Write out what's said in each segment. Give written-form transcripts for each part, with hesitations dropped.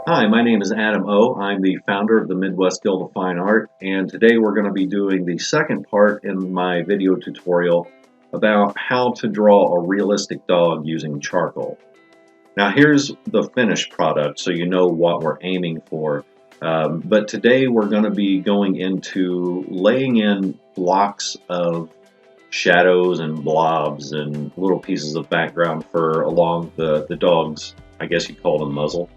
Hi, my name is Adam O. I'm the founder of the Midwest Guild of Fine Art, and today we're going to be doing the second part in my video tutorial about how to draw a realistic dog using charcoal. Now here's the finished product so you know what we're aiming for, but today we're going to be going into laying in blocks of shadows and blobs and little pieces of background fur along the dog's, I guess you call them muzzle.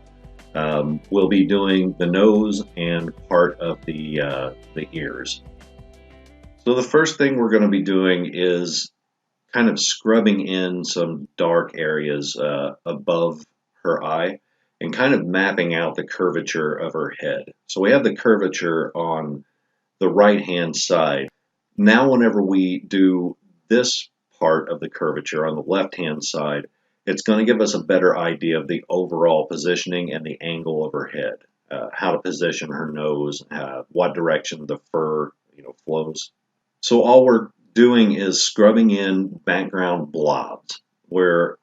We'll be doing the nose and part of the ears. So the first thing we're going to be doing is kind of scrubbing in some dark areas above her eye and kind of mapping out the curvature of her head. So we have the curvature on the right hand side. Now whenever we do this part of the curvature on the left hand side, it's going to give us a better idea of the overall positioning and the angle of her head, how to position her nose, what direction the fur flows. So all we're doing is scrubbing in background blobs. We're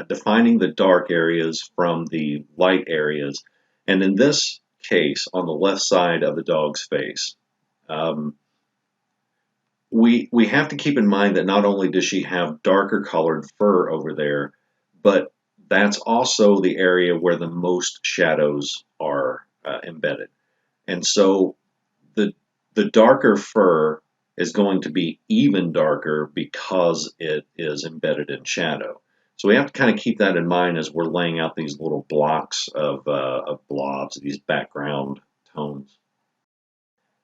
defining the dark areas from the light areas, and in this case, on the left side of the dog's face, um, we have to keep in mind that not only does she have darker colored fur over there, but that's also the area where the most shadows are embedded. And so the the darker fur is going to be even darker because it is embedded in shadow. So we have to kind of keep that in mind as we're laying out these little blocks of blobs, these background tones.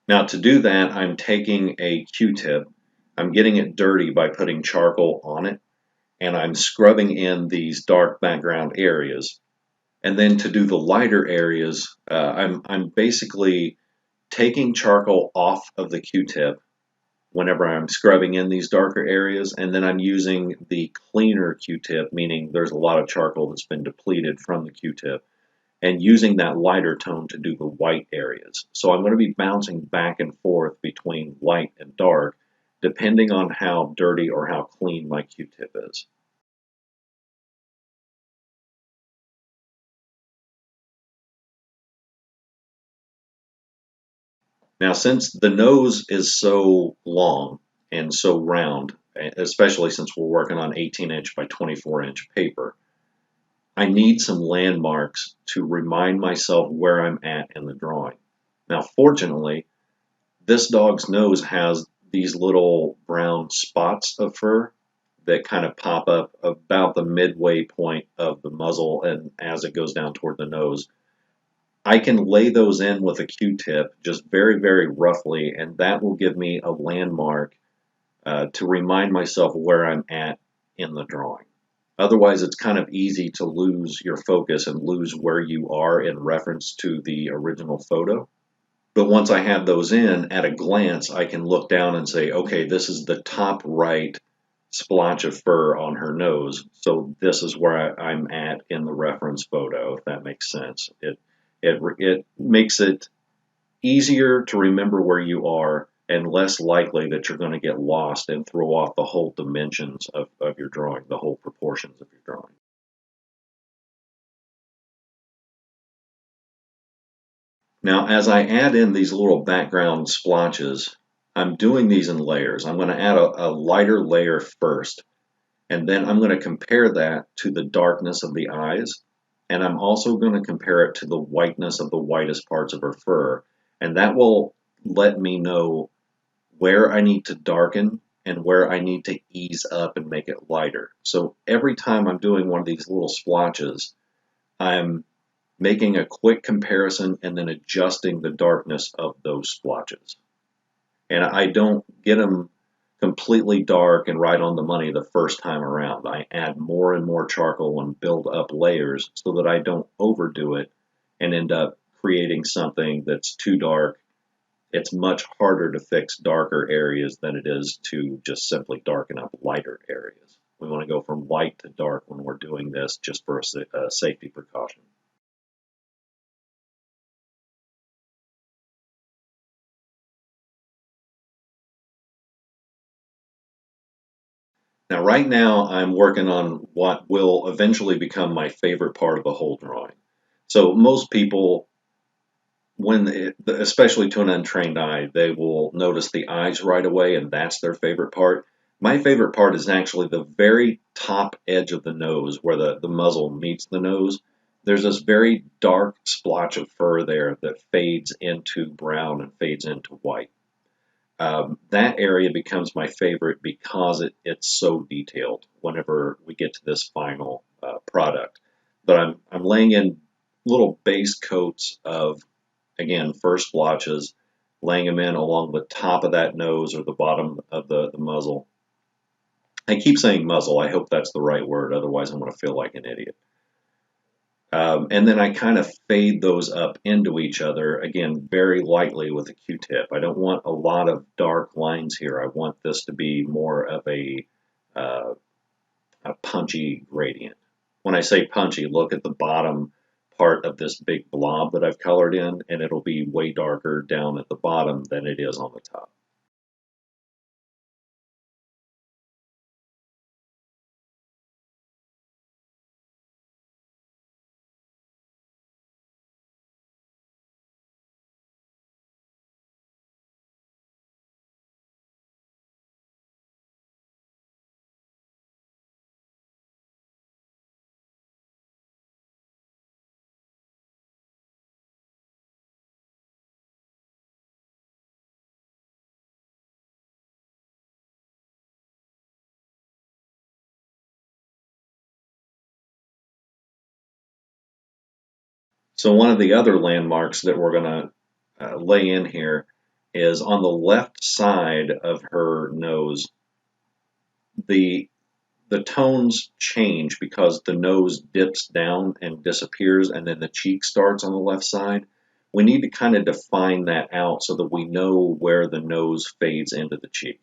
Now to do that, I'm taking a Q-tip, I'm getting it dirty by putting charcoal on it, and I'm scrubbing in these dark background areas. And then to do the lighter areas, I'm basically taking charcoal off of the Q-tip whenever I'm scrubbing in these darker areas, and then I'm using the cleaner Q-tip, meaning there's a lot of charcoal that's been depleted from the Q-tip, and using that lighter tone to do the white areas. So I'm going to be bouncing back and forth between light and dark depending on how dirty or how clean my Q-tip is. Now since the nose is so long and so round, especially since we're working on 18-inch by 24-inch paper, I need some landmarks to remind myself where I'm at in the drawing. Now fortunately, this dog's nose has these little brown spots of fur that kind of pop up about the midway point of the muzzle and as it goes down toward the nose. I can lay those in with a Q-tip just very, very roughly, and that will give me a landmark to remind myself where I'm at in the drawing. Otherwise, it's kind of easy to lose your focus and lose where you are in reference to the original photo. But once I have those in, at a glance, I can look down and say, okay, this is the top right splotch of fur on her nose. So this is where I'm at in the reference photo, if that makes sense. It makes it easier to remember where you are and less likely that you're going to get lost and throw off the whole dimensions of your drawing, the whole proportions of your drawing. Now, as I add in these little background splotches, I'm doing these in layers. I'm going to add a lighter layer first, and then I'm going to compare that to the darkness of the eyes, and I'm also going to compare it to the whiteness of the whitest parts of her fur, and that will let me know where I need to darken and where I need to ease up and make it lighter. So every time I'm doing one of these little splotches, I'm making a quick comparison and then adjusting the darkness of those splotches. And I don't get them completely dark and right on the money the first time around. I add more and more charcoal and build up layers so that I don't overdo it and end up creating something that's too dark. It's much harder to fix darker areas than it is to just simply darken up lighter areas. We want to go from light to dark when we're doing this just for a safety precaution. Now, right now, I'm working on what will eventually become my favorite part of the whole drawing. So most people, especially to an untrained eye, they will notice the eyes right away, and that's their favorite part. My favorite part is actually the very top edge of the nose, where the muzzle meets the nose. There's this very dark splotch of fur there that fades into brown and fades into white. That area becomes my favorite because it's so detailed whenever we get to this final product. But I'm laying in little base coats of, again, fur splotches, laying them in along the top of that nose or the bottom of the muzzle. I keep saying muzzle. I hope that's the right word. Otherwise, I'm going to feel like an idiot. And then I kind of fade those up into each other, again, very lightly with a Q-tip. I don't want a lot of dark lines here. I want this to be more of uh, a punchy gradient. When I say punchy, look at the bottom part of this big blob that I've colored in, and it'll be way darker down at the bottom than it is on the top. So one of the other landmarks that we're going to lay in here is on the left side of her nose. The the tones change because the nose dips down and disappears, and then the cheek starts on the left side. We need to kind of define that out so that we know where the nose fades into the cheek.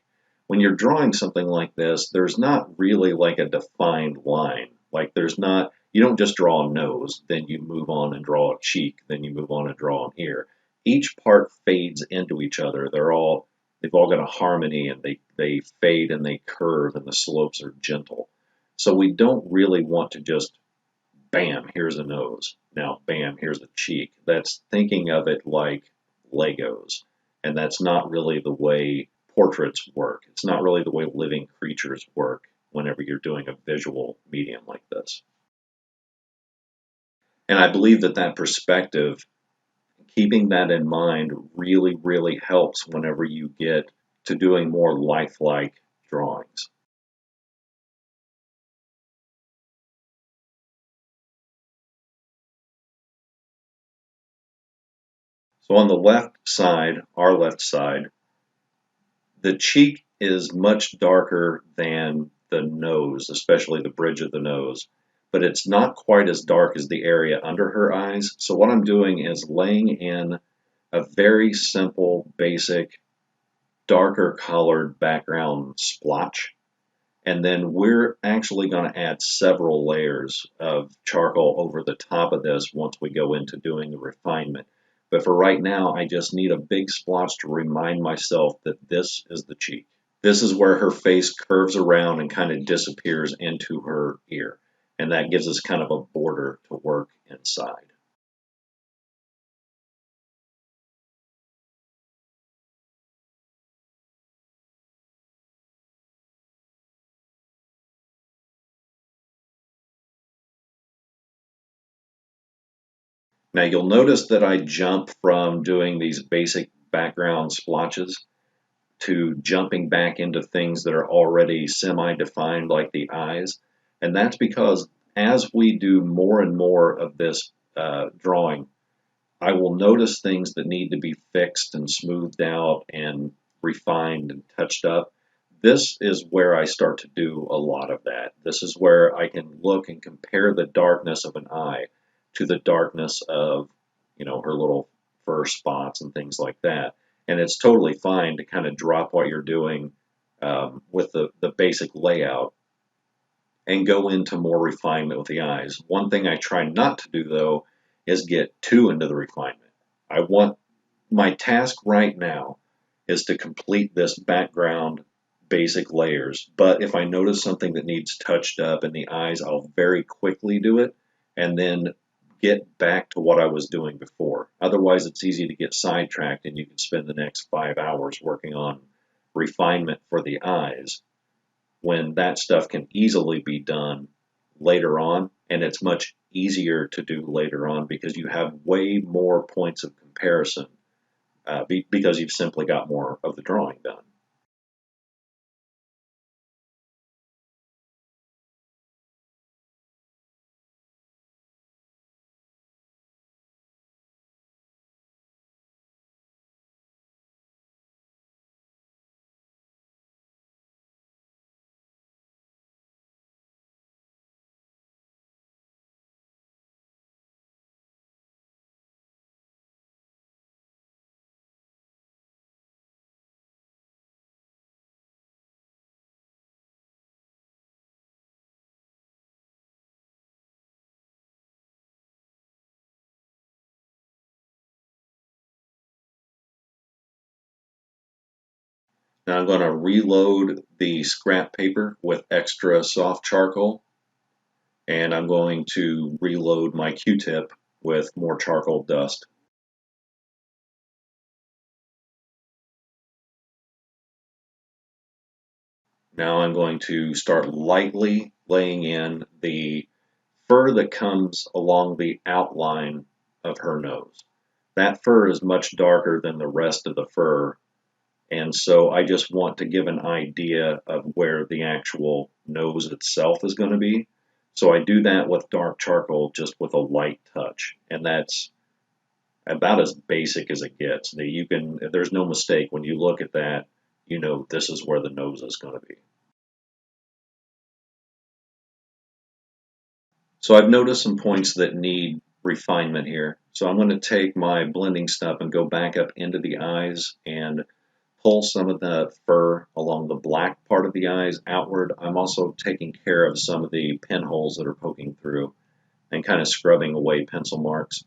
When you're drawing something like this, there's not really like a defined line. Like there's not, you don't just draw a nose, then you move on and draw a cheek, then you move on and draw an ear. Each part fades into each other. They've all got a harmony, and they fade and they curve, and the slopes are gentle. So we don't really want to just, bam, here's a nose. Now, bam, here's a cheek. That's thinking of it like Legos. And that's not really the way portraits work. It's not really the way living creatures work whenever you're doing a visual medium like this. And I believe that that perspective, keeping that in mind, really, really helps whenever you get to doing more lifelike drawings. So on the left side, our left side, the cheek is much darker than the nose, especially the bridge of the nose, but it's not quite as dark as the area under her eyes. So what I'm doing is laying in a very simple, basic, darker colored background splotch. And then we're actually going to add several layers of charcoal over the top of this once we go into doing the refinement. But for right now, I just need a big splotch to remind myself that this is the cheek. This is where her face curves around and kind of disappears into her ear. And that gives us kind of a border to work inside. Now you'll notice that I jump from doing these basic background splotches to jumping back into things that are already semi-defined, like the eyes. And that's because as we do more and more of this drawing, I will notice things that need to be fixed and smoothed out and refined and touched up. This is where I start to do a lot of that. This is where I can look and compare the darkness of an eye to the darkness of, her little fur spots and things like that. And it's totally fine to kind of drop what you're doing with the basic layout and go into more refinement with the eyes. One thing I try not to do, though, is get too into the refinement. I want my task right now is to complete this background basic layers. But if I notice something that needs touched up in the eyes, I'll very quickly do it and then get back to what I was doing before. Otherwise, it's easy to get sidetracked and you can spend the next 5 hours working on refinement for the eyes when that stuff can easily be done later on, and it's much easier to do later on because you have way more points of comparison because you've simply got more of the drawing done. Now I'm going to reload the scrap paper with extra soft charcoal, and I'm going to reload my Q-tip with more charcoal dust. Now I'm going to start lightly laying in the fur that comes along the outline of her nose. That fur is much darker than the rest of the fur, and so I just want to give an idea of where the actual nose itself is going to be. So I do that with dark charcoal just with a light touch, and that's about as basic as it gets. There's no mistake when you look at that, you know this is where the nose is going to be. So I've noticed some points that need refinement here. So I'm going to take my blending stuff and go back up into the eyes and pull some of the fur along the black part of the eyes outward. I'm also taking care of some of the pinholes that are poking through and kind of scrubbing away pencil marks.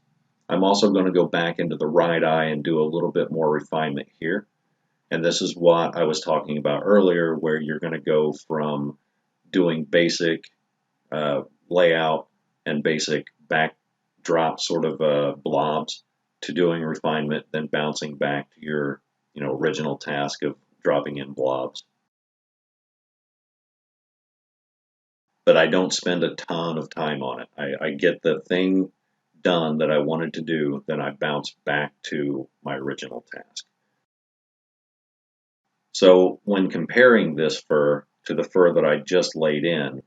I'm also going to go back into the right eye and do a little bit more refinement here. And this is what I was talking about earlier, where you're going to go from doing basic layout and basic backdrop sort of blobs to doing refinement, then bouncing back to your original task of dropping in blobs. But I don't spend a ton of time on it. I get the thing done that I wanted to do, then I bounce back to my original task. So when comparing this fur to the fur that I just laid in,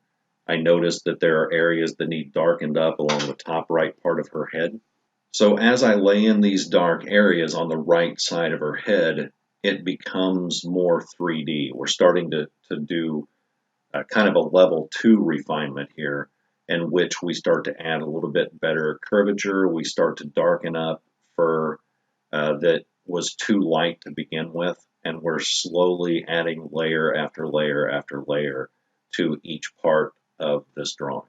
I noticed that there are areas that need darkened up along the top right part of her head. So as I lay in these dark areas on the right side of her head, it becomes more 3D. We're starting to do kind of a level 2 refinement here, in which we start to add a little bit better curvature. We start to darken up fur that was too light to begin with, and we're slowly adding layer after layer after layer to each part of this drawing.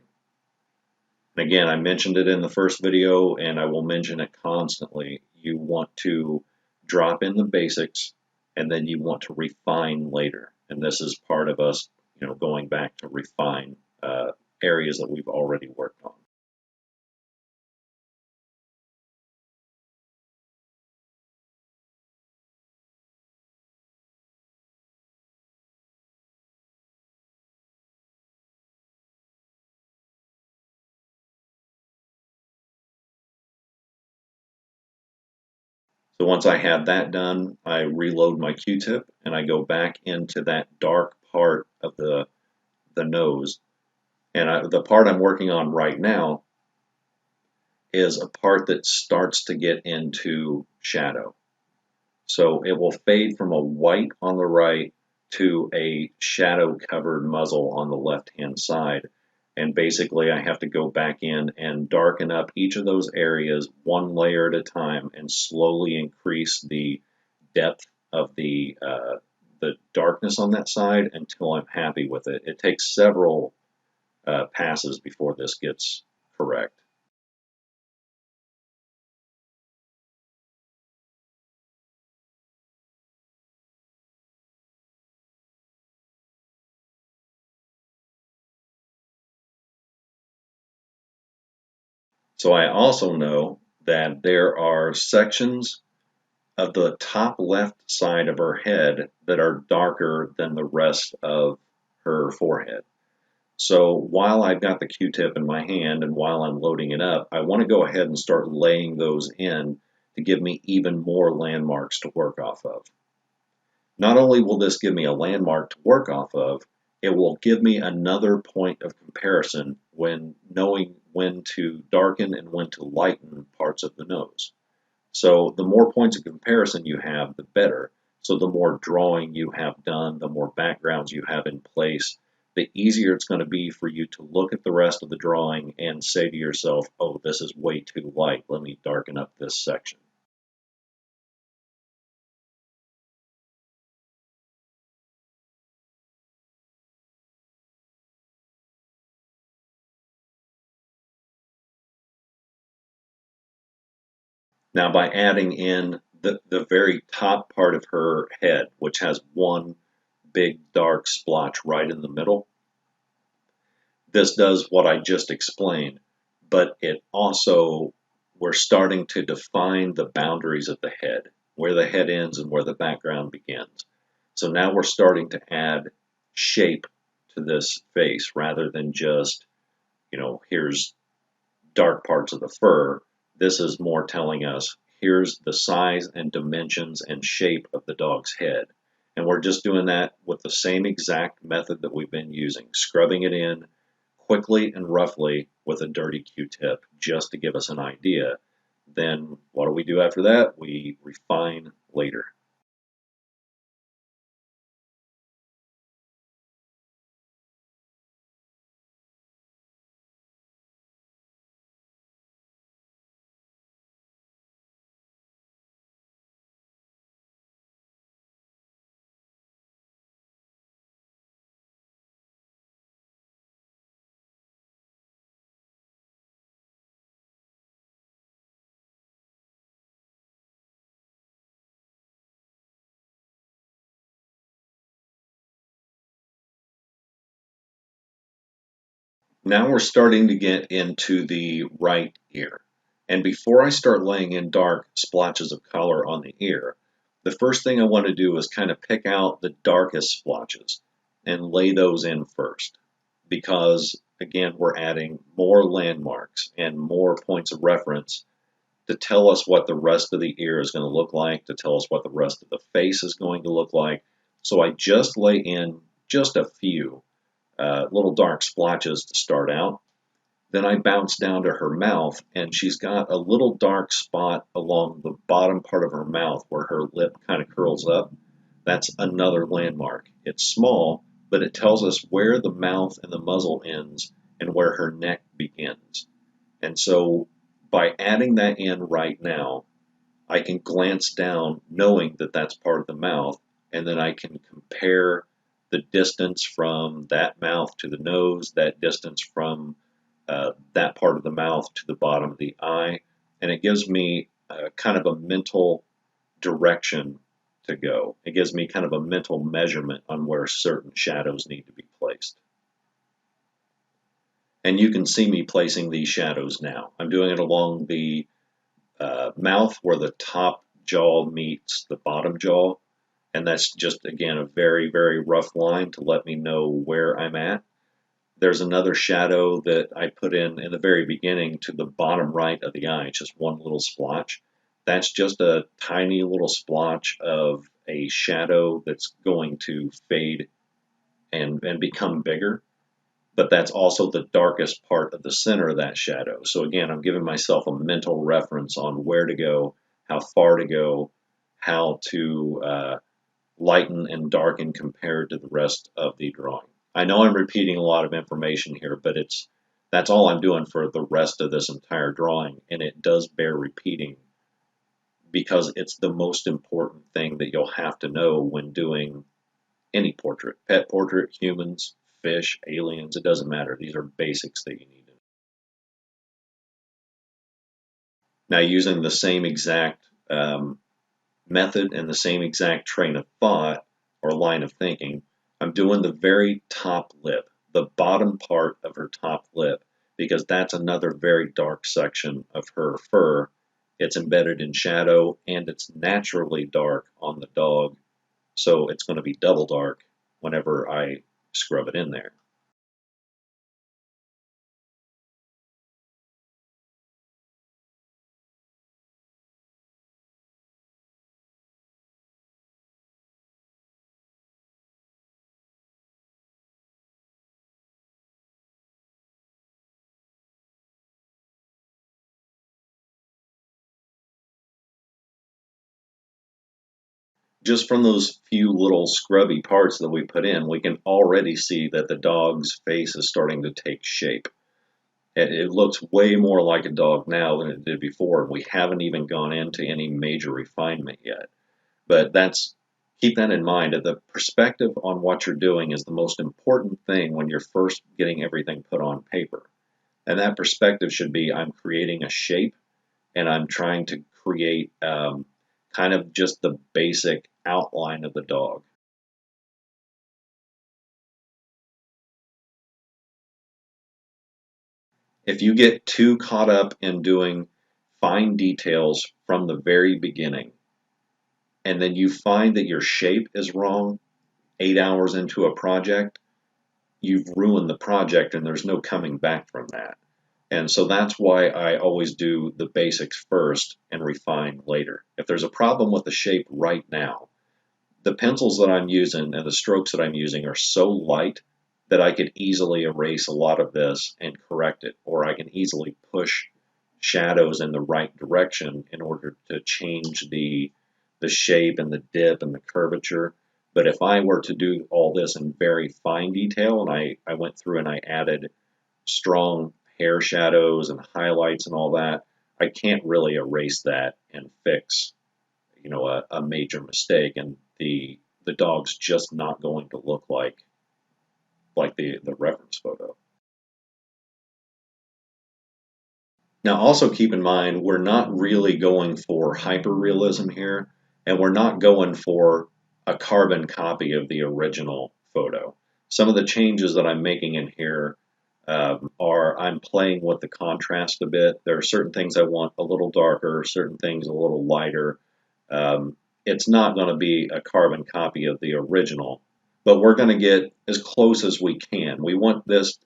And again, I mentioned it in the first video, and I will mention it constantly. You want to drop in the basics, and then you want to refine later. And this is part of us, going back to refine areas that we've already worked on. So once I have that done, I reload my Q-tip and I go back into that dark part of the nose. And the part I'm working on right now is a part that starts to get into shadow. So it will fade from a white on the right to a shadow covered muzzle on the left hand side. And basically I have to go back in and darken up each of those areas one layer at a time and slowly increase the depth of the darkness on that side until I'm happy with it. It takes several passes before this gets correct. So I also know that there are sections of the top left side of her head that are darker than the rest of her forehead. So while I've got the Q-tip in my hand and while I'm loading it up, I want to go ahead and start laying those in to give me even more landmarks to work off of. Not only will this give me a landmark to work off of, it will give me another point of comparison when knowing when to darken and when to lighten parts of the nose. So the more points of comparison you have, the better. So the more drawing you have done, the more backgrounds you have in place, the easier it's going to be for you to look at the rest of the drawing and say to yourself, oh, this is way too light. Let me darken up this section. Now, by adding in the very top part of her head, which has one big dark splotch right in the middle, this does what I just explained, but it also, we're starting to define the boundaries of the head, where the head ends and where the background begins. So now we're starting to add shape to this face rather than just, here's dark parts of the fur. This is more telling us here's the size and dimensions and shape of the dog's head. And we're just doing that with the same exact method that we've been using, scrubbing it in quickly and roughly with a dirty Q-tip just to give us an idea. Then what do we do after that? We refine later. Now we're starting to get into the right ear. And before I start laying in dark splotches of color on the ear, the first thing I want to do is kind of pick out the darkest splotches and lay those in first. Because, again, we're adding more landmarks and more points of reference to tell us what the rest of the ear is going to look like, to tell us what the rest of the face is going to look like. So I just lay in just a few little dark splotches to start out. Then I bounce down to her mouth, and she's got a little dark spot along the bottom part of her mouth where her lip kind of curls up. That's another landmark. It's small, but it tells us where the mouth and the muzzle ends and where her neck begins. And so by adding that in right now, I can glance down knowing that that's part of the mouth, and then I can compare the distance from that mouth to the nose, that distance from that part of the mouth to the bottom of the eye, and it gives me kind of a mental direction to go. It gives me kind of a mental measurement on where certain shadows need to be placed. And you can see me placing these shadows now. I'm doing it along the mouth where the top jaw meets the bottom jaw. And that's just, again, a very, very rough line to let me know where I'm at. There's another shadow that I put in the very beginning to the bottom right of the eye. It's just one little splotch. That's just a tiny little splotch of a shadow that's going to fade and become bigger. But that's also the darkest part of the center of that shadow. So again, I'm giving myself a mental reference on where to go, how far to go, how to lighten and darken compared to the rest of the drawing. I know I'm repeating a lot of information here, but that's all I'm doing for the rest of this entire drawing, and it does bear repeating because it's the most important thing that you'll have to know when doing any portrait. Pet portrait, humans, fish, aliens, it doesn't matter. These are basics that you need to know. Now, using the same exact method and the same exact train of thought or line of thinking, I'm doing the very top lip, the bottom part of her top lip, because that's another very dark section of her fur. It's embedded in shadow and it's naturally dark on the dog, so it's going to be double dark whenever I scrub it in there. Just from those few little scrubby parts that we put in, we can already see that the dog's face is starting to take shape. It looks way more like a dog now than it did before. We haven't even gone into any major refinement yet. But keep that in mind. That the perspective on what you're doing is the most important thing when you're first getting everything put on paper. And that perspective should be, I'm creating a shape and I'm trying to create kind of just the basic outline of the dog. If you get too caught up in doing fine details from the very beginning, and then you find that your shape is wrong 8 hours into a project, you've ruined the project and there's no coming back from that. And so that's why I always do the basics first and refine later. If there's a problem with the shape right now, the pencils that I'm using and the strokes that I'm using are so light that I could easily erase a lot of this and correct it, or I can easily push shadows in the right direction in order to change the shape and the dip and the curvature. But if I were to do all this in very fine detail, and I went through and I added strong hair shadows and highlights and all that, I can't really erase that and fix, a major mistake, and the dog's just not going to look like the reference photo. Now, also keep in mind, we're not really going for hyperrealism here, and we're not going for a carbon copy of the original photo. Some of the changes that I'm making in here are I'm playing with the contrast a bit. There are certain things I want a little darker, certain things a little lighter. It's not going to be a carbon copy of the original, but we're going to get as close as we can. We want this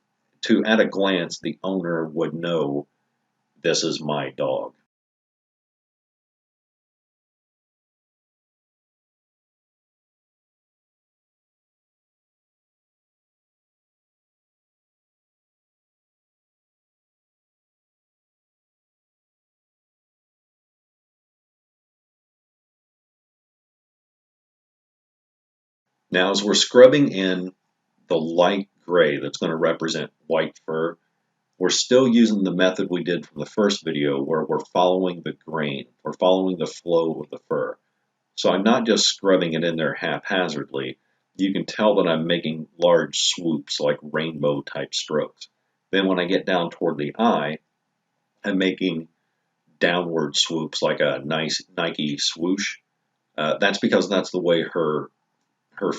to, at a glance, the owner would know this is my dog. Now, as we're scrubbing in the light gray that's going to represent white fur, we're still using the method we did from the first video where we're following the grain, we're following the flow of the fur. So I'm not just scrubbing it in there haphazardly. You can tell that I'm making large swoops like rainbow type strokes. Then when I get down toward the eye, I'm making downward swoops like a nice Nike swoosh. That's because that's the way her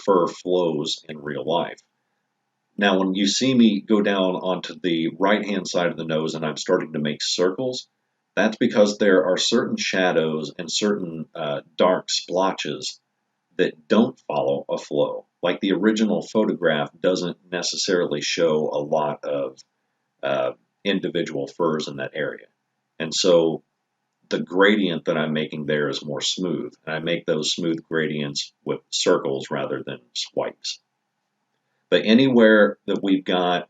fur flows in real life. Now, when you see me go down onto the right-hand side of the nose and I'm starting to make circles, that's because there are certain shadows and certain dark splotches that don't follow a flow. Like the original photograph doesn't necessarily show a lot of individual furs in that area. And so the gradient that I'm making there is more smooth. And I make those smooth gradients with circles rather than swipes. But anywhere that we've got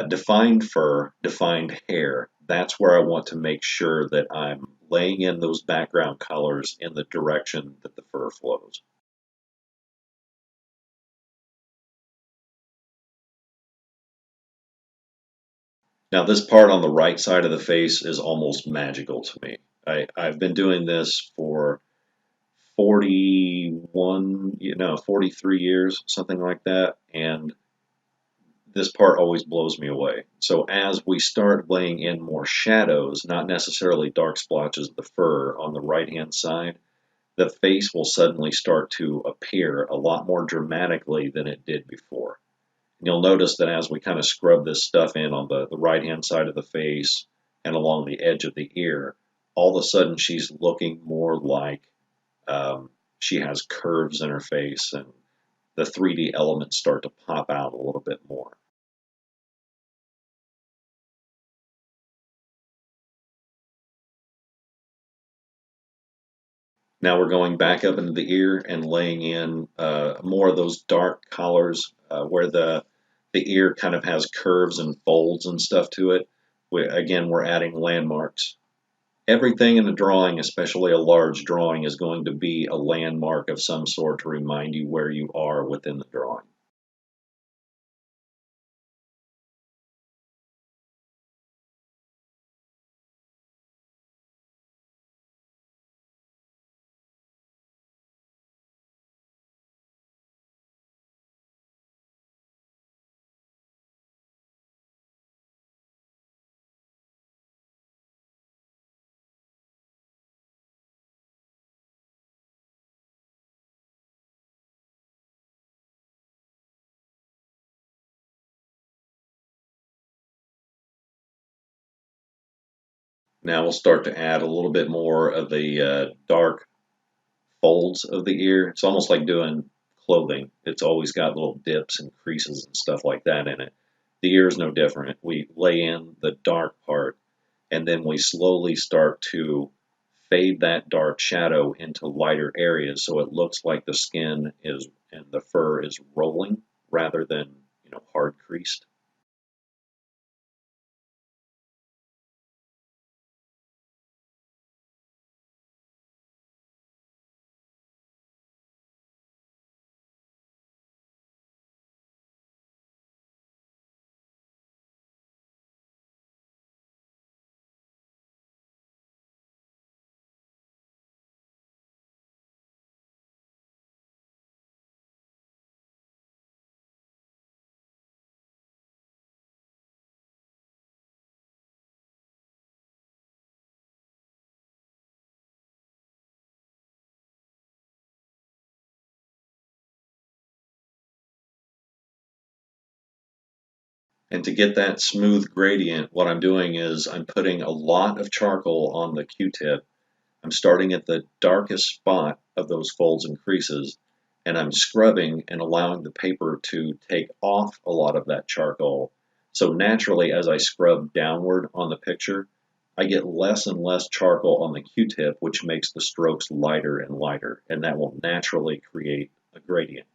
defined fur, defined hair, that's where I want to make sure that I'm laying in those background colors in the direction that the fur flows. Now, this part on the right side of the face is almost magical to me. I've been doing this for 41, 43 years, something like that, and this part always blows me away. So as we start laying in more shadows, not necessarily dark splotches of the fur on the right-hand side, the face will suddenly start to appear a lot more dramatically than it did before. And you'll notice that as we kind of scrub this stuff in on the right-hand side of the face and along the edge of the ear, all of a sudden she's looking more like she has curves in her face, and the 3D elements start to pop out a little bit more. Now we're going back up into the ear and laying in more of those dark colors where the ear kind of has curves and folds and stuff to it. Again, we're adding landmarks. Everything in a drawing, especially a large drawing, is going to be a landmark of some sort to remind you where you are within the drawing. Now we'll start to add a little bit more of the dark folds of the ear. It's almost like doing clothing. It's always got little dips and creases and stuff like that in it. The ear is no different. We lay in the dark part, and then we slowly start to fade that dark shadow into lighter areas so it looks like the skin is and the fur is rolling rather than, hard creased. And to get that smooth gradient, what I'm doing is I'm putting a lot of charcoal on the Q-tip. I'm starting at the darkest spot of those folds and creases, and I'm scrubbing and allowing the paper to take off a lot of that charcoal. So naturally, as I scrub downward on the picture, I get less and less charcoal on the Q-tip, which makes the strokes lighter and lighter, and that will naturally create a gradient.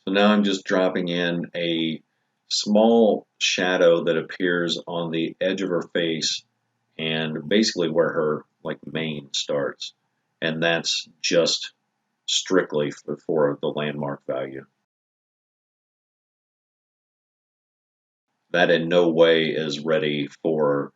So now I'm just dropping in a small shadow that appears on the edge of her face and basically where her mane starts. And that's just strictly for the landmark value. That in no way is ready for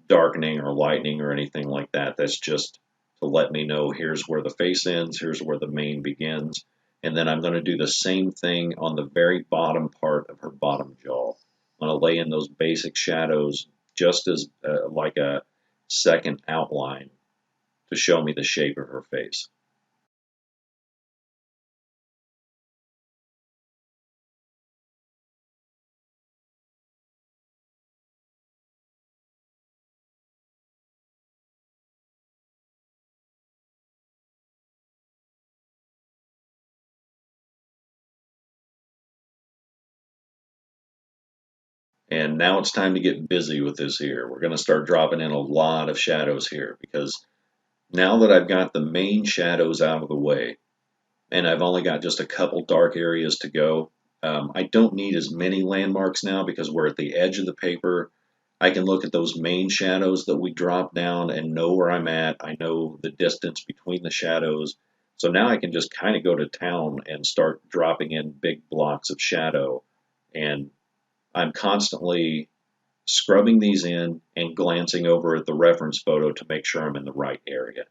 darkening or lightening or anything like that. That's just to let me know here's where the face ends, here's where the mane begins. And then I'm going to do the same thing on the very bottom part of her bottom jaw. I'm going to lay in those basic shadows just as like a second outline to show me the shape of her face. And now it's time to get busy with this here. We're going to start dropping in a lot of shadows here because now that I've got the main shadows out of the way, and I've only got just a couple dark areas to go. I don't need as many landmarks now because we're at the edge of the paper. I can look at those main shadows that we drop down and know where I'm at. I know the distance between the shadows. So now I can just kind of go to town and start dropping in big blocks of shadow. And I'm constantly scrubbing these in and glancing over at the reference photo to make sure I'm in the right area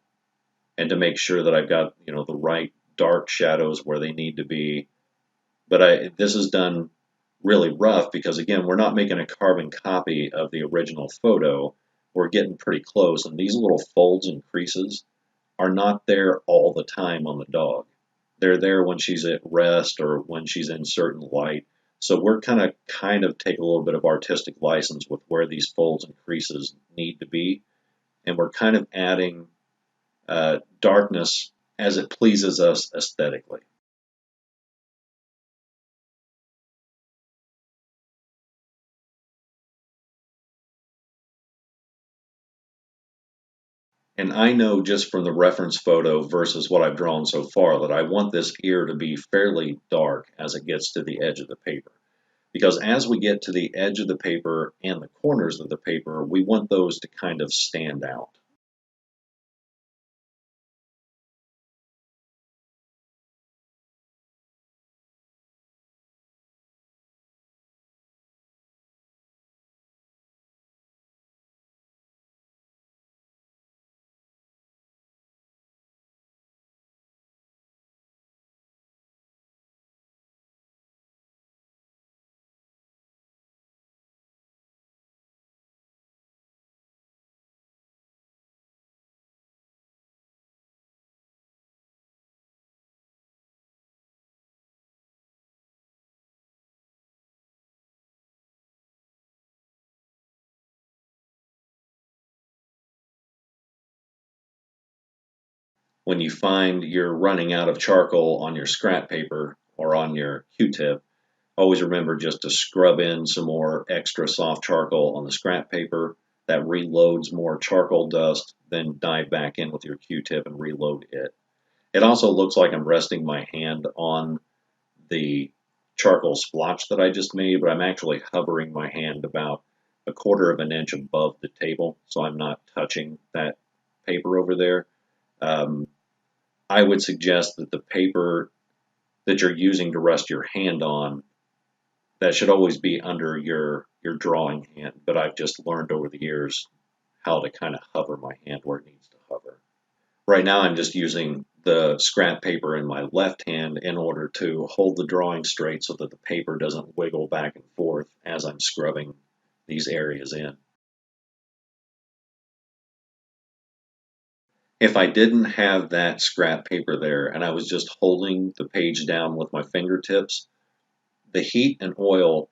and to make sure that I've got, the right dark shadows where they need to be. But this is done really rough because, again, we're not making a carbon copy of the original photo. We're getting pretty close, and these little folds and creases are not there all the time on the dog. They're there when she's at rest or when she's in certain light. So we're kind of take a little bit of artistic license with where these folds and creases need to be, and we're kind of adding darkness as it pleases us aesthetically. And I know just from the reference photo versus what I've drawn so far that I want this ear to be fairly dark as it gets to the edge of the paper. Because as we get to the edge of the paper and the corners of the paper, we want those to kind of stand out. When you find you're running out of charcoal on your scrap paper or on your Q-tip, always remember just to scrub in some more extra soft charcoal on the scrap paper. That reloads more charcoal dust, then dive back in with your Q-tip and reload it. It also looks like I'm resting my hand on the charcoal splotch that I just made, but I'm actually hovering my hand about a quarter of an inch above the table, so I'm not touching that paper over there. Um, I would suggest that the paper that you're using to rest your hand on, that should always be under your drawing hand, but I've just learned over the years how to kind of hover my hand where it needs to hover. Right now I'm just using the scrap paper in my left hand in order to hold the drawing straight so that the paper doesn't wiggle back and forth as I'm scrubbing these areas in. If I didn't have that scrap paper there and I was just holding the page down with my fingertips, the heat and oil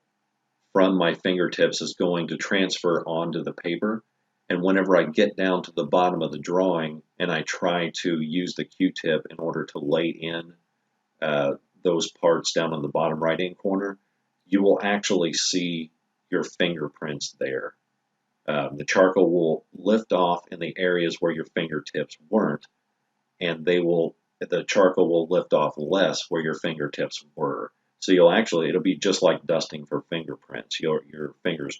from my fingertips is going to transfer onto the paper. And whenever I get down to the bottom of the drawing and I try to use the Q-tip in order to lay in uh, those parts down on the bottom right hand corner, you will actually see your fingerprints there. The charcoal will lift off in the areas where your fingertips weren't, and the charcoal will lift off less where your fingertips were. So it'll be just like dusting for fingerprints. Your fingers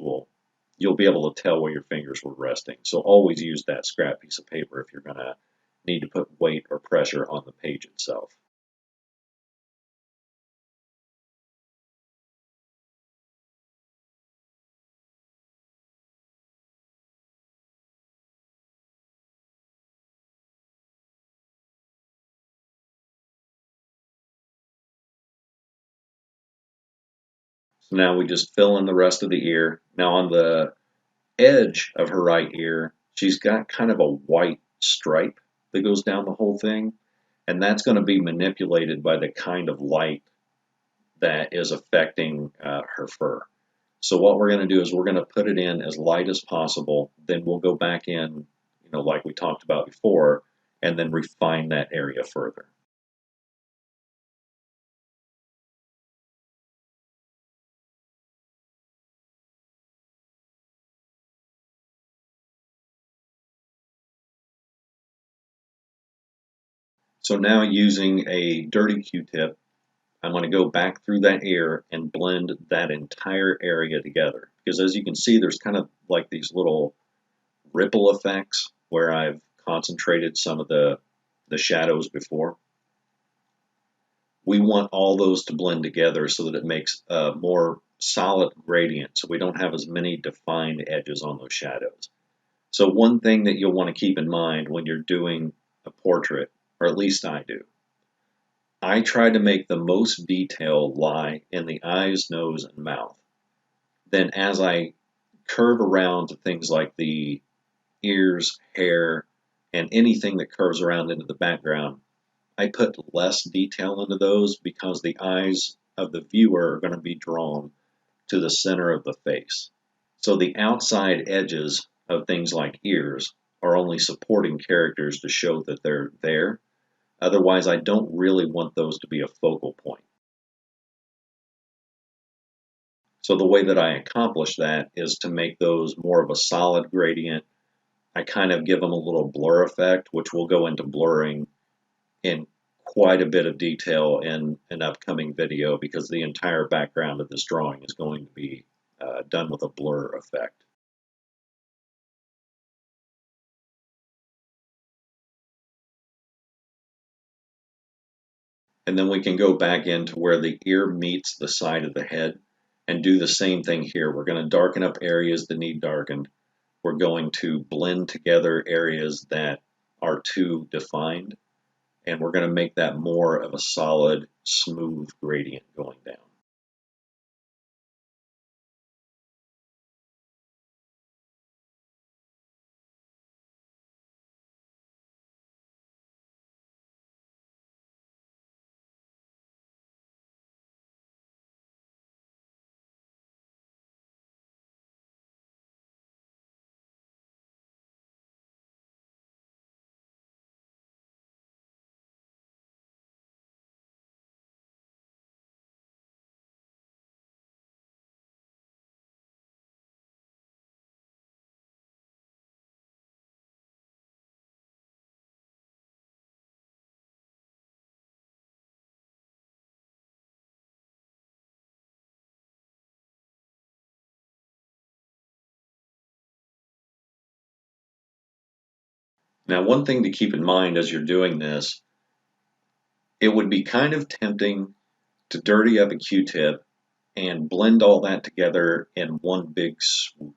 you'll be able to tell where your fingers were resting. So always use that scrap piece of paper if you're gonna need to put weight or pressure on the page itself. So now we just fill in the rest of the ear. Now on the edge of her right ear, she's got kind of a white stripe that goes down the whole thing, and that's going to be manipulated by the kind of light that is affecting her fur. So what we're going to do is we're going to put it in as light as possible. Then we'll go back in, like we talked about before, and then refine that area further. So now using a dirty Q-tip, I'm going to go back through that ear and blend that entire area together. Because as you can see, there's kind of like these little ripple effects where I've concentrated some of the shadows before. We want all those to blend together so that it makes a more solid gradient, so we don't have as many defined edges on those shadows. So one thing that you'll want to keep in mind when you're doing a portrait, or at least I do, I try to make the most detail lie in the eyes, nose, and mouth. Then as I curve around to things like the ears, hair, and anything that curves around into the background, I put less detail into those because the eyes of the viewer are going to be drawn to the center of the face. So the outside edges of things like ears are only supporting characters to show that they're there. Otherwise, I don't really want those to be a focal point. So the way that I accomplish that is to make those more of a solid gradient. I kind of give them a little blur effect, which will go into blurring in quite a bit of detail in an upcoming video because the entire background of this drawing is going to be done with a blur effect. And then we can go back into where the ear meets the side of the head and do the same thing here. We're going to darken up areas that need darkened. We're going to blend together areas that are too defined, and we're going to make that more of a solid, smooth gradient going down. Now, one thing to keep in mind as you're doing this, it would be kind of tempting to dirty up a Q-tip and blend all that together in one big swoop,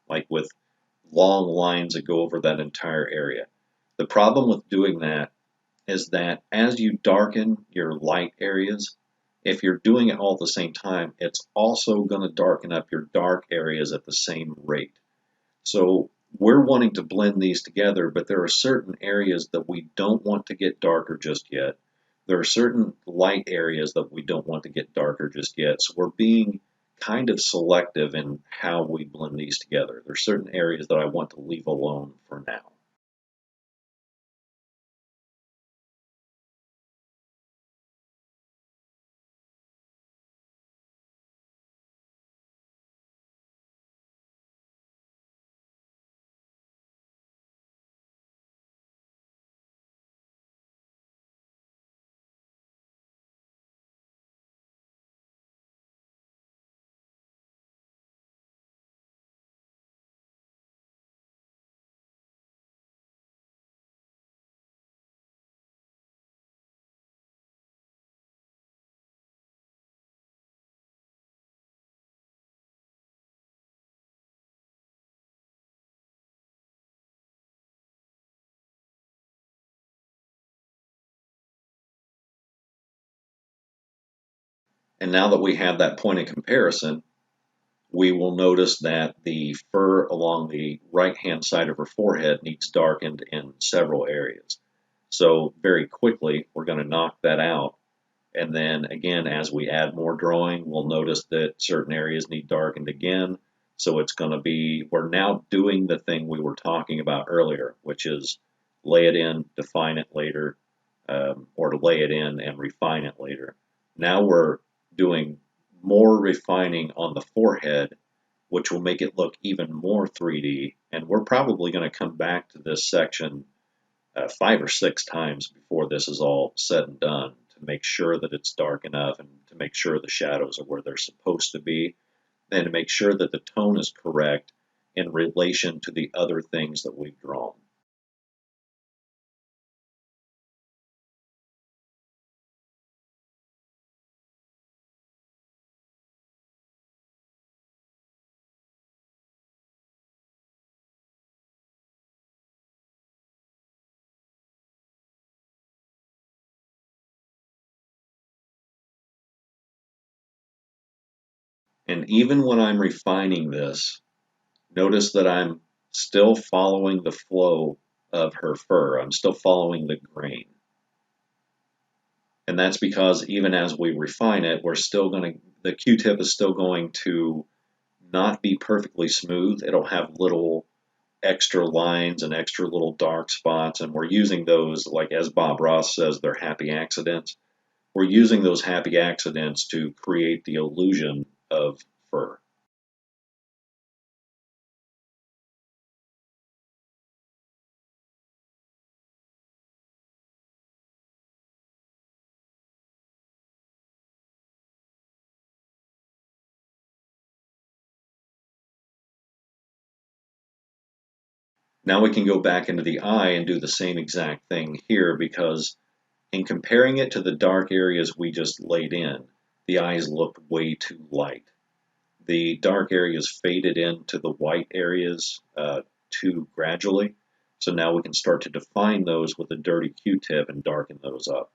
like with long lines that go over that entire area. The problem with doing that is that as you darken your light areas, if you're doing it all at the same time, it's also going to darken up your dark areas at the same rate. So we're wanting to blend these together, but there are certain areas that we don't want to get darker just yet. There are certain light areas that we don't want to get darker just yet. So we're being kind of selective in how we blend these together. There are certain areas that I want to leave alone for now. And now that we have that point of comparison, we will notice that the fur along the right-hand side of her forehead needs darkened in several areas. So very quickly, we're going to knock that out. And then again, as we add more drawing, we'll notice that certain areas need darkened again. So it's going to be, we're now doing the thing we were talking about earlier, which is lay it in, define it later, or to lay it in and refine it later. Now we're doing more refining on the forehead, which will make it look even more 3D. And we're probably going to come back to this section 5 or 6 times before this is all said and done to make sure that it's dark enough and to make sure the shadows are where they're supposed to be and to make sure that the tone is correct in relation to the other things that we've drawn. And even when I'm refining this, notice that I'm still following the flow of her fur. I'm still following the grain. And that's because even as we refine it, the Q-tip is still going to not be perfectly smooth. It'll have little extra lines and extra little dark spots, and we're using those, like as Bob Ross says, they're happy accidents. We're using those happy accidents to create the illusion of fur. Now we can go back into the eye and do the same exact thing here, because in comparing it to the dark areas we just laid in, the eyes looked way too light. The dark areas faded into the white areas too gradually. So now we can start to define those with a dirty Q-tip and darken those up.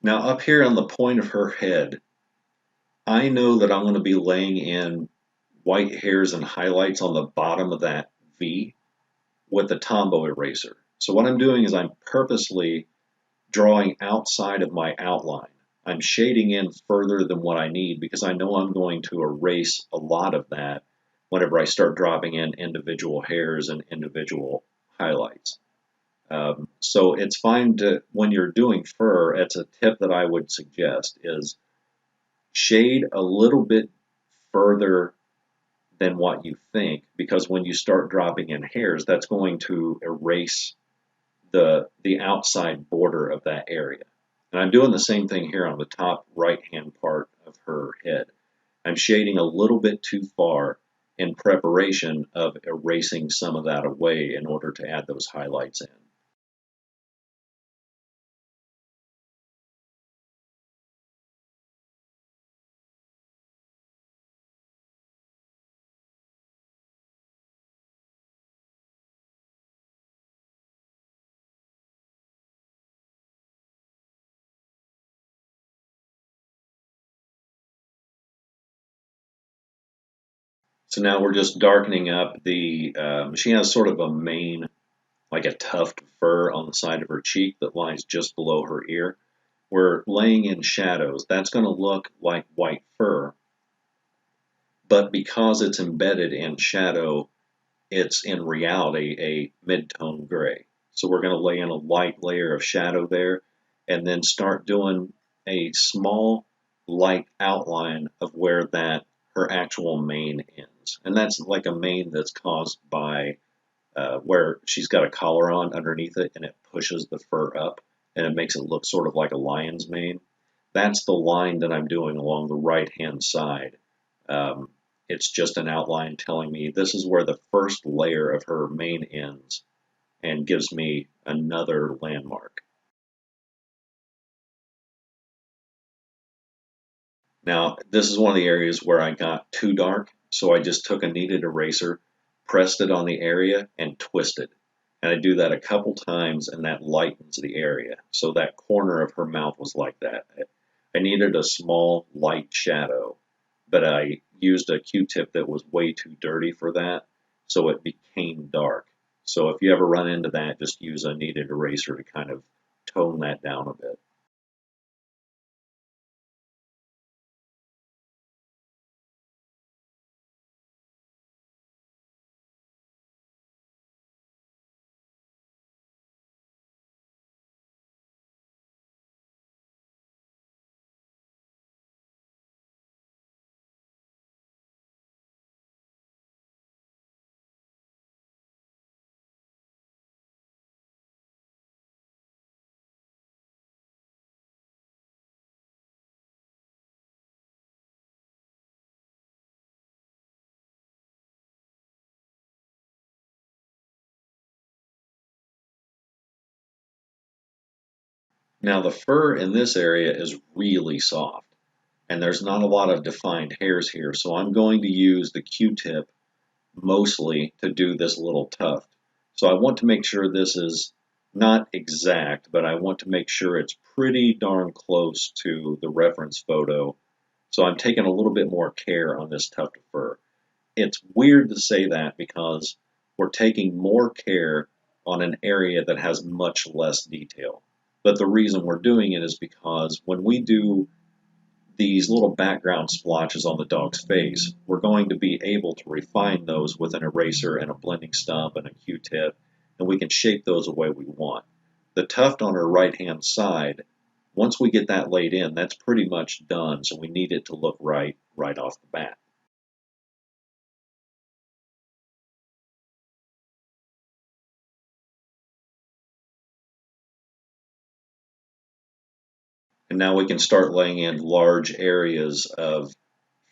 Now up here on the point of her head, I know that I'm going to be laying in white hairs and highlights on the bottom of that V with the Tombow eraser. So what I'm doing is I'm purposely drawing outside of my outline. I'm shading in further than what I need because I know I'm going to erase a lot of that whenever I start dropping in individual hairs and individual highlights. So it's fine to, when you're doing fur, it's a tip that I would suggest is shade a little bit further than what you think, because when you start dropping in hairs, that's going to erase the outside border of that area. And I'm doing the same thing here on the top right hand part of her head. I'm shading a little bit too far in preparation of erasing some of that away in order to add those highlights in. So now we're just darkening up she has sort of a mane, like a tuft of fur on the side of her cheek that lies just below her ear. We're laying in shadows. That's going to look like white fur, but because it's embedded in shadow, it's in reality a mid-tone gray. So we're going to lay in a light layer of shadow there and then start doing a small light outline of where that her actual mane ends. And that's like a mane that's caused by where she's got a collar on underneath it and it pushes the fur up and it makes it look sort of like a lion's mane. That's the line that I'm doing along the right hand side. Um, it's just an outline telling me this is where the first layer of her mane ends and gives me another landmark. Now, this is one of the areas where I got too dark, so I just took a kneaded eraser, pressed it on the area, and twisted. And I do that a couple times, and that lightens the area. So that corner of her mouth was like that. I needed a small, light shadow, but I used a Q-tip that was way too dirty for that, so it became dark. So if you ever run into that, just use a kneaded eraser to kind of tone that down a bit. Now the fur in this area is really soft and there's not a lot of defined hairs here, so I'm going to use the Q-tip mostly to do this little tuft. So I want to make sure this is not exact, but I want to make sure it's pretty darn close to the reference photo. So I'm taking a little bit more care on this tuft of fur. It's weird to say that because we're taking more care on an area that has much less detail. But the reason we're doing it is because when we do these little background splotches on the dog's face, we're going to be able to refine those with an eraser and a blending stump and a Q-tip, and we can shape those the way we want. The tuft on her right-hand side, once we get that laid in, that's pretty much done, so we need it to look right off the bat. And now we can start laying in large areas of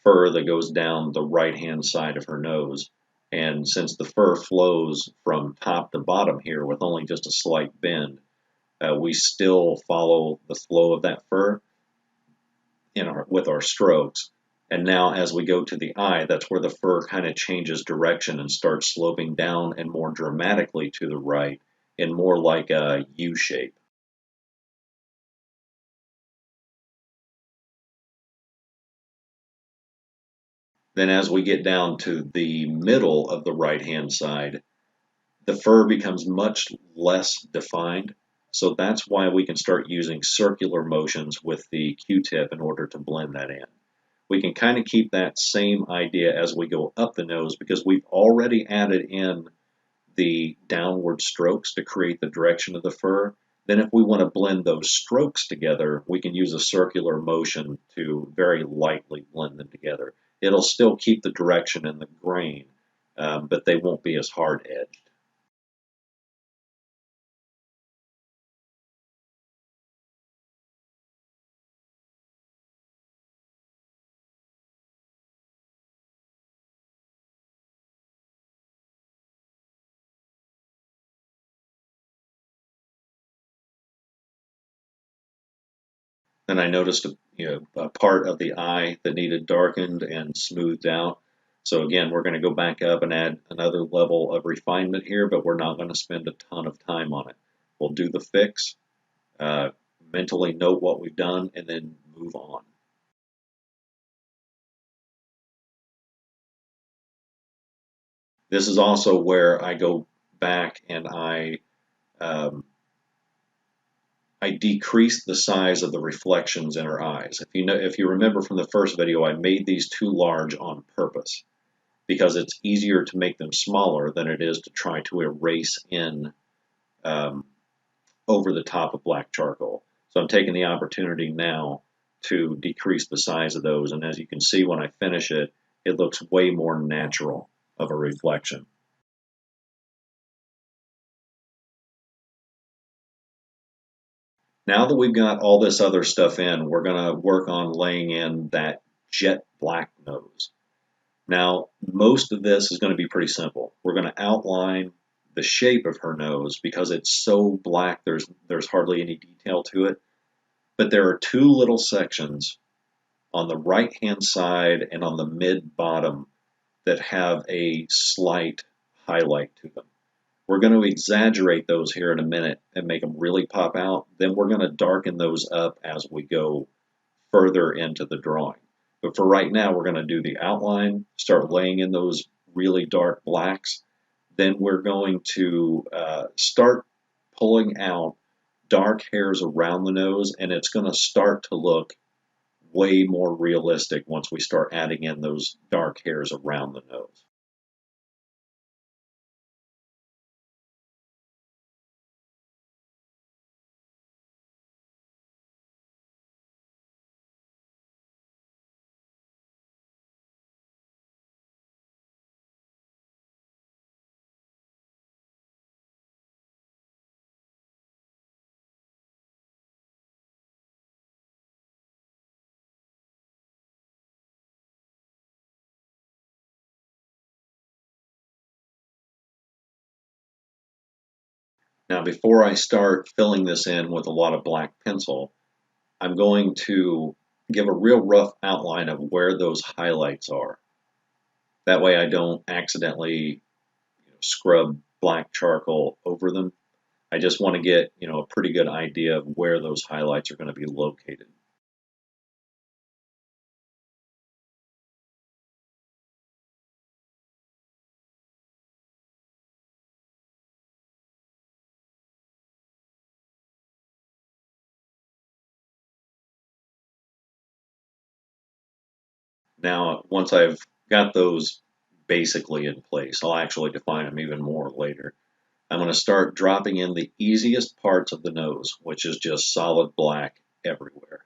fur that goes down the right-hand side of her nose. And since the fur flows from top to bottom here with only just a slight bend, we still follow the flow of that fur with our strokes. And now as we go to the eye, that's where the fur kind of changes direction and starts sloping down and more dramatically to the right in more like a U shape. Then as we get down to the middle of the right-hand side, the fur becomes much less defined. So that's why we can start using circular motions with the Q-tip in order to blend that in. We can kind of keep that same idea as we go up the nose because we've already added in the downward strokes to create the direction of the fur. Then if we want to blend those strokes together, we can use a circular motion to very lightly blend them together. It'll still keep the direction and the grain, but they won't be as hard edged. Then I noticed a part of the eye that needed darkened and smoothed out. So again, we're going to go back up and add another level of refinement here, but we're not going to spend a ton of time on it. We'll do the fix, uh, mentally note what we've done, and then move on. This is also where I go back and um, I decrease the size of the reflections in her eyes. If you remember from the first video, I made these too large on purpose because it's easier to make them smaller than it is to try to erase in um, over the top of black charcoal. So I'm taking the opportunity now to decrease the size of those, and as you can see when I finish it, it looks way more natural of a reflection. Now that we've got all this other stuff in, we're going to work on laying in that jet black nose. Now, most of this is going to be pretty simple. We're going to outline the shape of her nose because it's so black, there's hardly any detail to it. But there are two little sections on the right-hand side and on the mid-bottom that have a slight highlight to them. We're going to exaggerate those here in a minute and make them really pop out. Then we're going to darken those up as we go further into the drawing. But for right now, we're going to do the outline, start laying in those really dark blacks. Then we're going to start pulling out dark hairs around the nose, and it's going to start to look way more realistic once we start adding in those dark hairs around the nose. Now, before I start filling this in with a lot of black pencil, I'm going to give a real rough outline of where those highlights are. That way I don't accidentally scrub black charcoal over them. I just want to get, a pretty good idea of where those highlights are going to be located. Now, once I've got those basically in place, I'll actually define them even more later. I'm going to start dropping in the easiest parts of the nose, which is just solid black everywhere.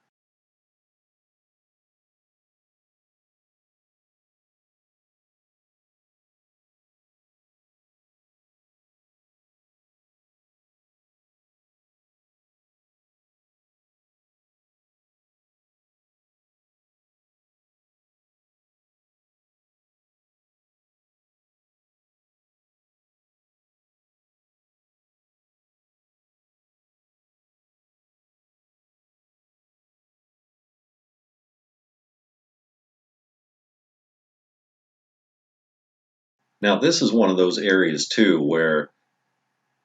Now, this is one of those areas too where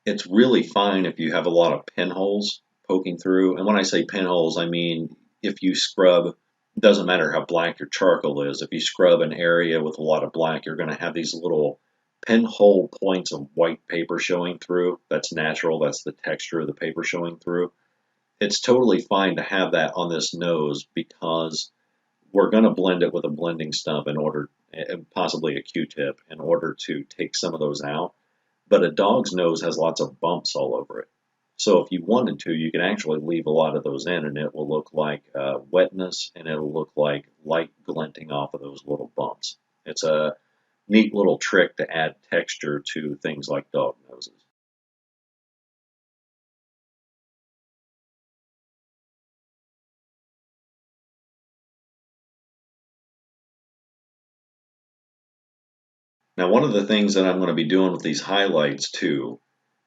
it's really fine if you have a lot of pinholes poking through. And when I say pinholes, I mean if you scrub, it doesn't matter how black your charcoal is, if you scrub an area with a lot of black, you're going to have these little pinhole points of white paper showing through. That's natural, that's the texture of the paper showing through. It's totally fine to have that on this nose because we're going to blend it with a blending stump in order, and possibly a Q-tip, in order to take some of those out. But a dog's nose has lots of bumps all over it. So if you wanted to, you can actually leave a lot of those in, and it will look like wetness, and it'll look like light glinting off of those little bumps. It's a neat little trick to add texture to things like dog noses. Now, one of the things that I'm going to be doing with these highlights too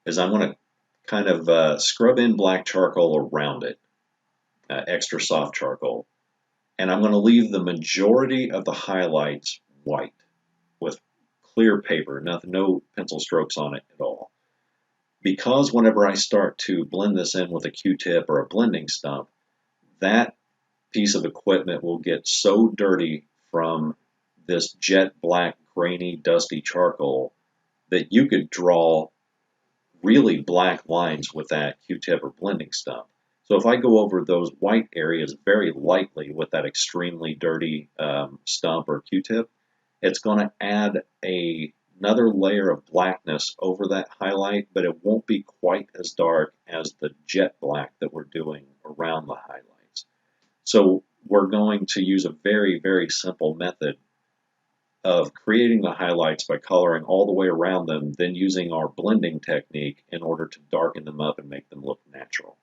is I'm going to kind of scrub in black charcoal around it, extra soft charcoal, and I'm going to leave the majority of the highlights white with clear paper, no pencil strokes on it at all. Because whenever I start to blend this in with a Q-tip or a blending stump, that piece of equipment will get so dirty from this jet black, grainy, dusty charcoal that you could draw really black lines with that Q-tip or blending stump. So if I go over those white areas very lightly with that extremely dirty stump or Q-tip, it's going to add another layer of blackness over that highlight, but it won't be quite as dark as the jet black that we're doing around the highlights. So we're going to use a very, very simple method of creating the highlights by coloring all the way around them, then using our blending technique in order to darken them up and make them look natural.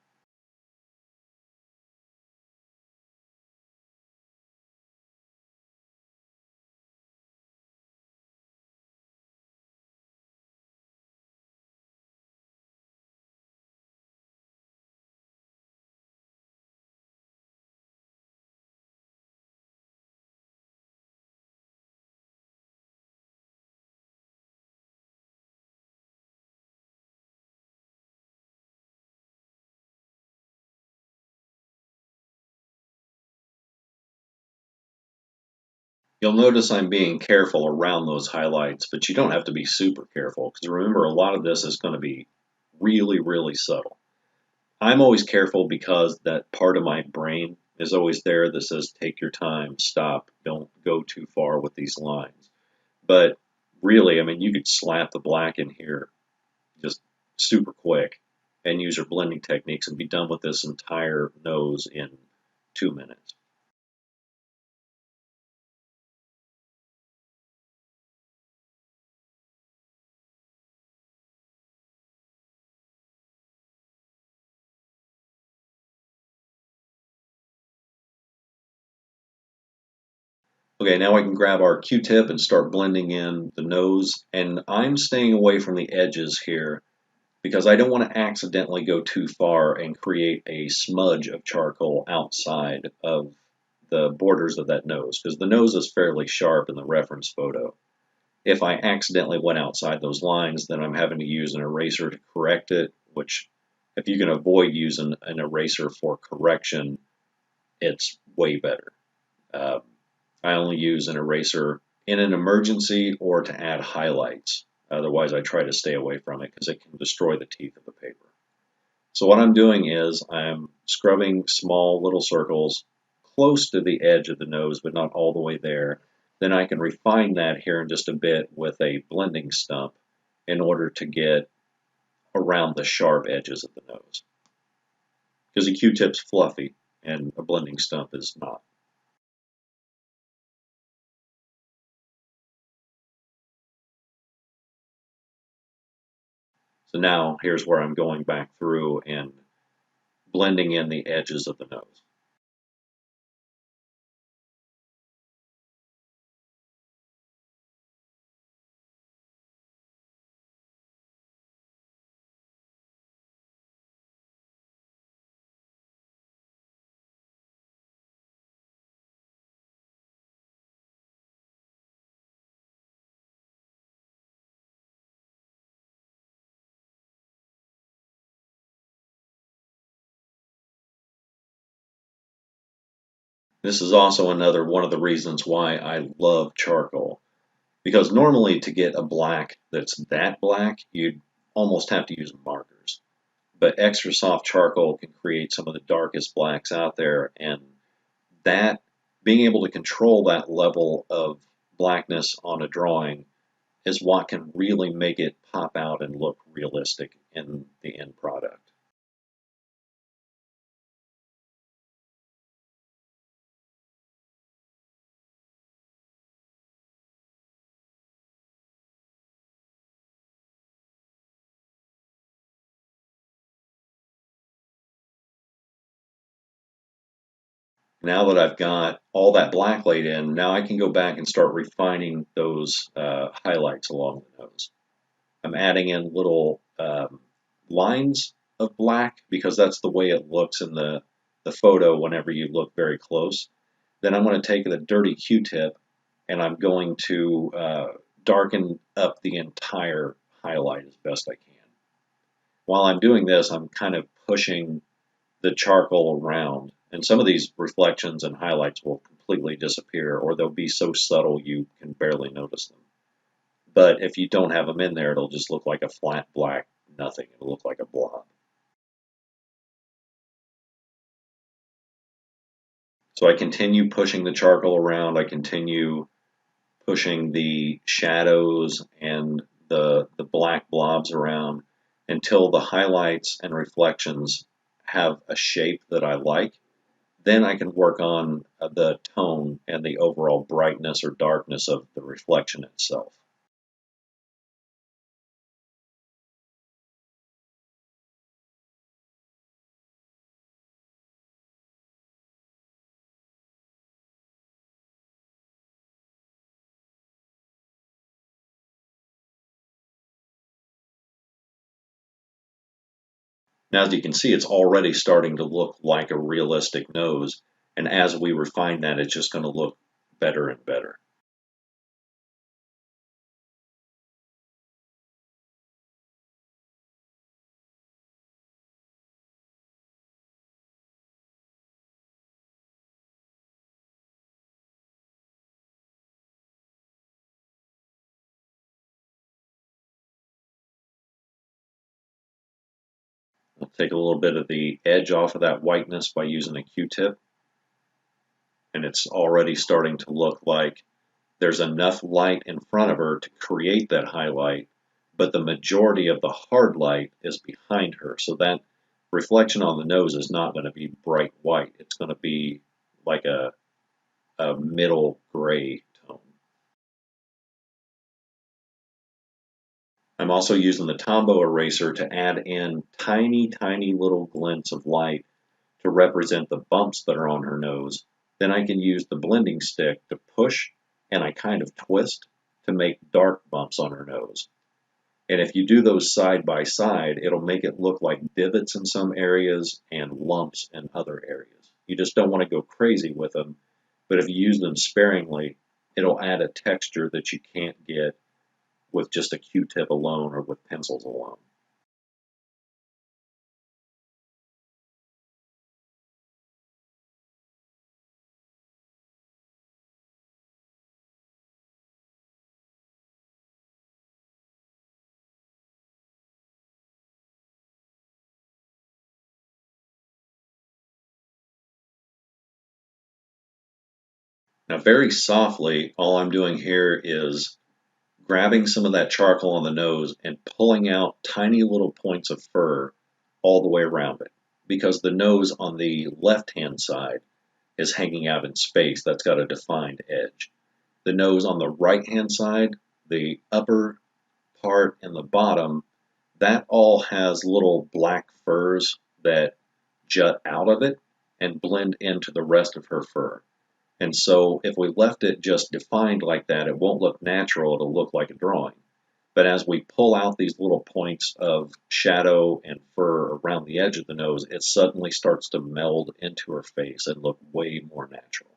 You'll notice I'm being careful around those highlights, but you don't have to be super careful because remember, a lot of this is going to be really, really subtle. I'm always careful because that part of my brain is always there that says, take your time, stop, don't go too far with these lines. But really, I mean, you could slap the black in here just super quick and use your blending techniques and be done with this entire nose in 2 minutes. Okay, now I can grab our Q-tip and start blending in the nose, and I'm staying away from the edges here because I don't want to accidentally go too far and create a smudge of charcoal outside of the borders of that nose, because the nose is fairly sharp in the reference photo. If I accidentally went outside those lines, then I'm having to use an eraser to correct it, which if you can avoid using an eraser for correction, it's way better. Uh, I only use an eraser in an emergency or to add highlights. Otherwise, I try to stay away from it because it can destroy the teeth of the paper. So what I'm doing is I'm scrubbing small little circles close to the edge of the nose, but not all the way there. Then I can refine that here in just a bit with a blending stump in order to get around the sharp edges of the nose. Because a Q-tip's fluffy and a blending stump is not. So now here's where I'm going back through and blending in the edges of the nose. This is also another one of the reasons why I love charcoal. Because normally to get a black that's that black, you'd almost have to use markers. But extra soft charcoal can create some of the darkest blacks out there, and that being able to control that level of blackness on a drawing is what can really make it pop out and look realistic in the end product. Now that I've got all that black laid in, now I can go back and start refining those highlights along the nose. I'm adding in little lines of black because that's the way it looks in the photo whenever you look very close. Then I'm going to take the dirty Q-tip and I'm going to darken up the entire highlight as best I can. While I'm doing this, I'm kind of pushing the charcoal around, and some of these reflections and highlights will completely disappear, or they'll be so subtle you can barely notice them. But if you don't have them in there, it'll just look like a flat black nothing. It'll look like a blob. So I continue pushing the charcoal around. I continue pushing the shadows and the black blobs around until the highlights and reflections have a shape that I like. Then I can work on the tone and the overall brightness or darkness of the reflection itself. Now, as you can see, it's already starting to look like a realistic nose, and as we refine that, it's just going to look better and better. We'll take a little bit of the edge off of that whiteness by using a Q-tip, and it's already starting to look like there's enough light in front of her to create that highlight, but the majority of the hard light is behind her. So that reflection on the nose is not going to be bright white. It's going to be like a middle gray tone. I'm also using the Tombow eraser to add in tiny, tiny little glints of light to represent the bumps that are on her nose. Then I can use the blending stick to push and I kind of twist to make dark bumps on her nose. And if you do those side by side, it'll make it look like divots in some areas and lumps in other areas. You just don't want to go crazy with them, but if you use them sparingly, it'll add a texture that you can't get with just a Q-tip alone or with pencils alone. Now, very softly, all I'm doing here is grabbing some of that charcoal on the nose and pulling out tiny little points of fur all the way around it. Because the nose on the left-hand side is hanging out in space, that's got a defined edge. The nose on the right-hand side, the upper part and the bottom, that all has little black furs that jut out of it and blend into the rest of her fur. And so if we left it just defined like that, it won't look natural, it'll look like a drawing. But as we pull out these little points of shadow and fur around the edge of the nose, it suddenly starts to meld into her face and look way more natural.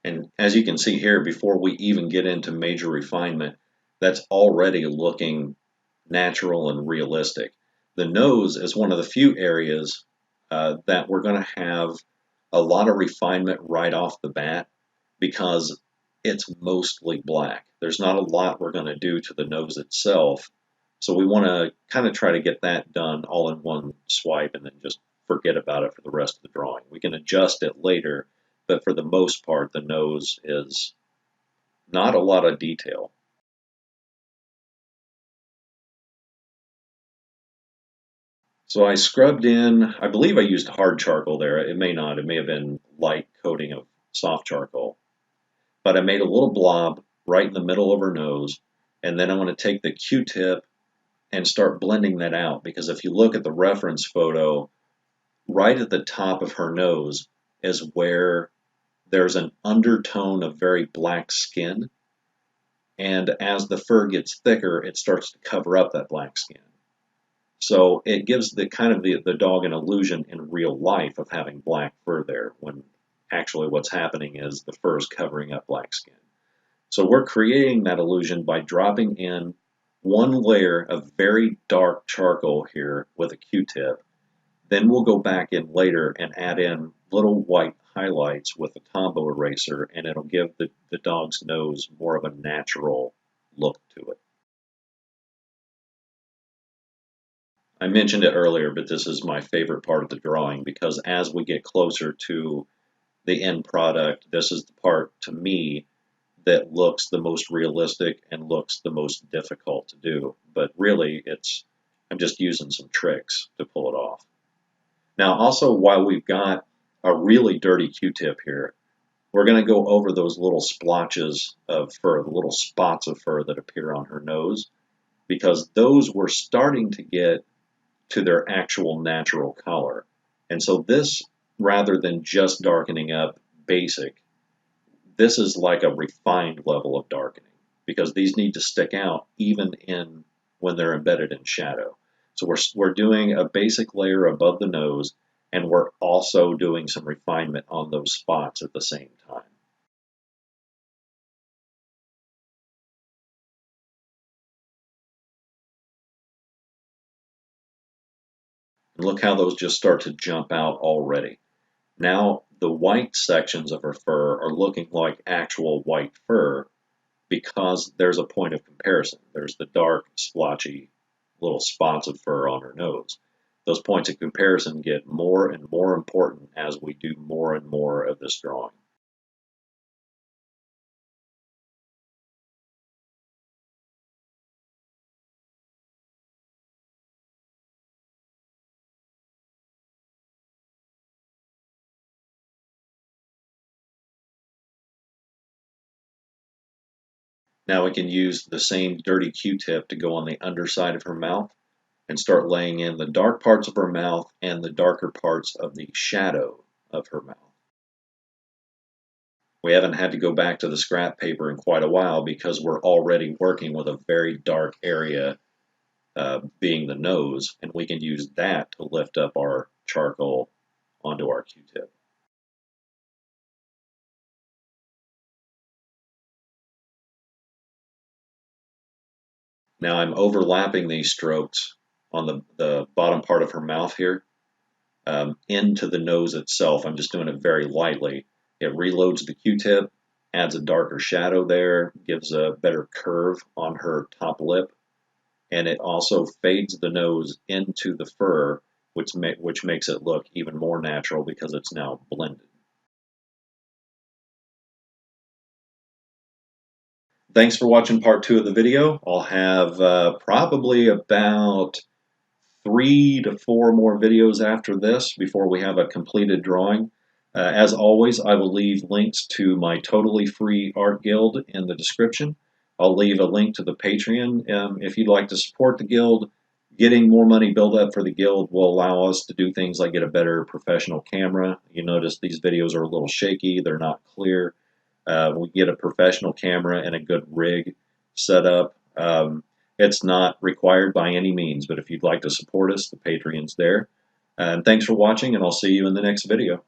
And as you can see here, before we even get into major refinement, that's already looking natural and realistic. The nose is one of the few areas that we're going to have a lot of refinement right off the bat because it's mostly black. There's not a lot we're going to do to the nose itself. So we want to kind of try to get that done all in one swipe and then just forget about it for the rest of the drawing. We can adjust it later, but for the most part, the nose is not a lot of detail. So I scrubbed in, I believe I used hard charcoal there. It may not, it may have been light coating of soft charcoal. But I made a little blob right in the middle of her nose. And then I want to take the Q-tip and start blending that out. Because if you look at the reference photo, right at the top of her nose is where there's an undertone of very black skin. And as the fur gets thicker, it starts to cover up that black skin. So it gives the kind of the dog an illusion in real life of having black fur there when actually what's happening is the fur is covering up black skin. So we're creating that illusion by dropping in one layer of very dark charcoal here with a Q-tip. Then we'll go back in later and add in little white highlights with a Tombow eraser, and it'll give the dog's nose more of a natural look to it. I mentioned it earlier, but this is my favorite part of the drawing because as we get closer to the end product, this is the part to me that looks the most realistic and looks the most difficult to do. But really, I'm just using some tricks to pull it off. Now, also, while we've got a really dirty Q-tip here, we're going to go over those little splotches of fur, the little spots of fur that appear on her nose, because those we're starting to get to their actual natural color. And so this, rather than just darkening up basic, this is like a refined level of darkening because these need to stick out even in when they're embedded in shadow. So we're doing a basic layer above the nose and we're also doing some refinement on those spots at the same time. And look how those just start to jump out already. Now the white sections of her fur are looking like actual white fur because there's a point of comparison. There's the dark, splotchy little spots of fur on her nose. Those points of comparison get more and more important as we do more and more of this drawing. Now we can use the same dirty Q-tip to go on the underside of her mouth and start laying in the dark parts of her mouth and the darker parts of the shadow of her mouth. We haven't had to go back to the scrap paper in quite a while because we're already working with a very dark area, being the nose, and we can use that to lift up our charcoal onto our Q-tip. Now I'm overlapping these strokes on the bottom part of her mouth here, into the nose itself. I'm just doing it very lightly. It reloads the Q-tip, adds a darker shadow there, gives a better curve on her top lip, and it also fades the nose into the fur, which makes it look even more natural because it's now blended. Thanks for watching part 2 of the video. I'll have probably about 3 to 4 more videos after this before we have a completed drawing. As always, I will leave links to my totally free art guild in the description. I'll leave a link to the Patreon. If you'd like to support the guild, getting more money built up for the guild will allow us to do things like get a better professional camera. You notice these videos are a little shaky, they're not clear. We get a professional camera and a good rig set up. It's not required by any means, but if you'd like to support us, the Patreon's there. And thanks for watching, and I'll see you in the next video.